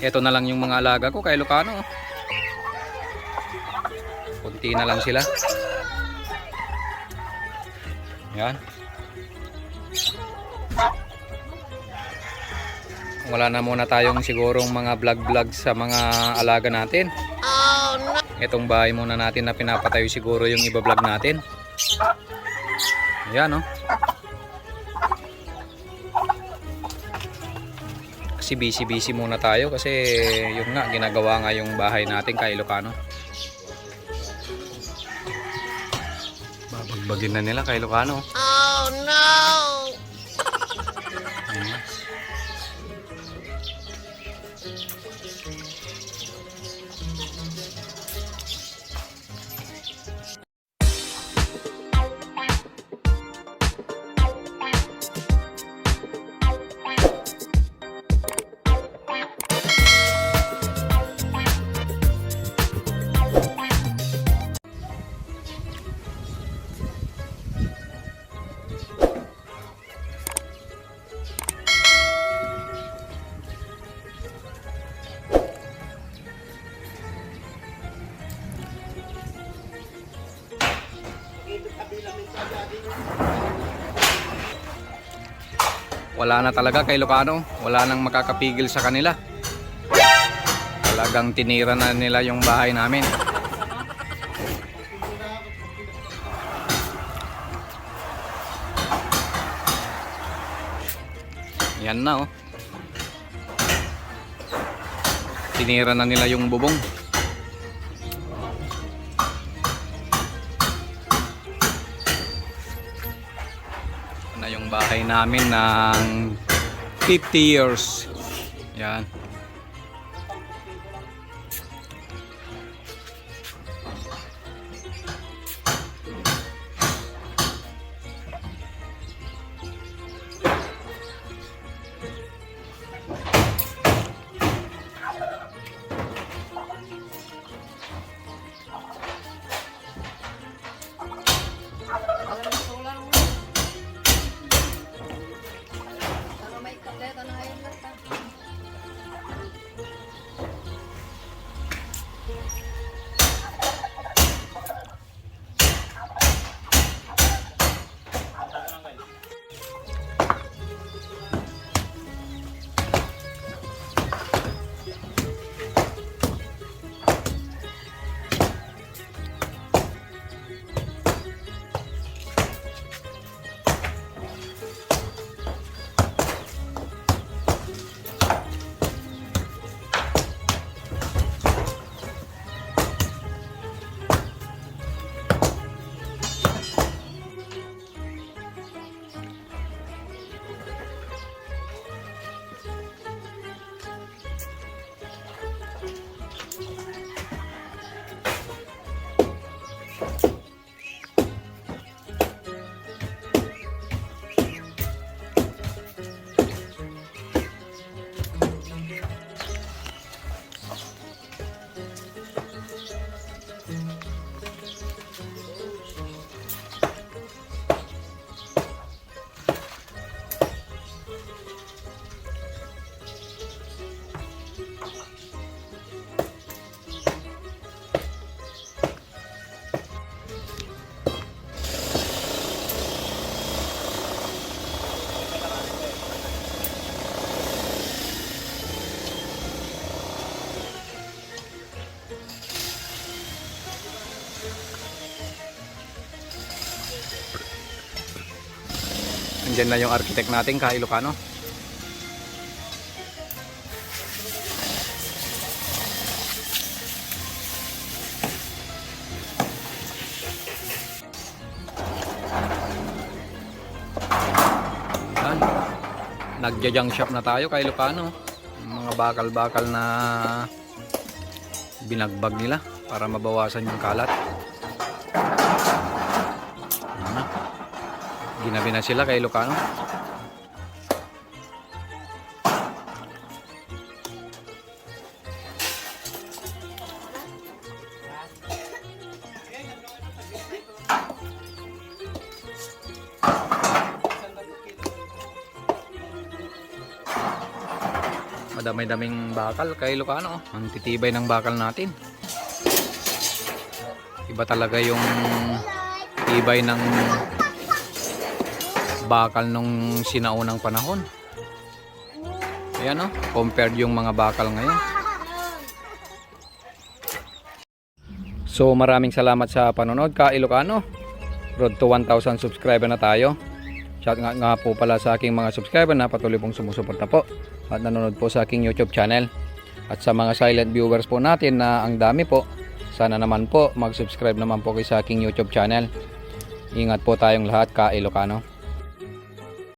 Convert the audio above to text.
Ito na lang yung mga alaga ko kay Ilocano. Kunti na lang sila. Yan. Wala na muna tayong sigurong mga vlog sa mga alaga natin. Oh, no. Itong bahay muna natin na pinapatayo siguro yung iba-vlog natin. Ayan, oh. Kasi busy muna tayo kasi yun nga, ginagawa nga yung bahay natin kay Ilocano. Babagbagin na nila kay Ilocano. Oh no! Wala na talaga kay Ilocano, wala nang makakapigil sa kanila. Talagang tinira na nila yung bahay namin. Yan na, oh. Tinira na nila yung bubong. Na yung bahay namin ng 50 years. Yan. Andyan na yung architect natin kay Ilocano. Nagja-junk shop na tayo kay Ilocano. Mga bakal-bakal na binagbag nila para mabawasan yung kalat. Ginabi na sila kay Ilocano. Madamay-daming bakal kay Ilocano. Ang titibay ng bakal natin. Iba talaga yung tibay ng bakal nung sinaunang panahon. Ayan o, compared yung mga bakal ngayon. So maraming salamat sa panonood ka Ilocano. Road to 1,000 subscriber na tayo. Shout nga po pala sa aking mga subscriber na patuloy pong sumusuporta po at nanonood po sa aking YouTube channel. At sa mga silent viewers po natin na ang dami po, sana naman po mag-subscribe naman po kayo sa aking YouTube channel. Ingat po tayong lahat ka Ilocano.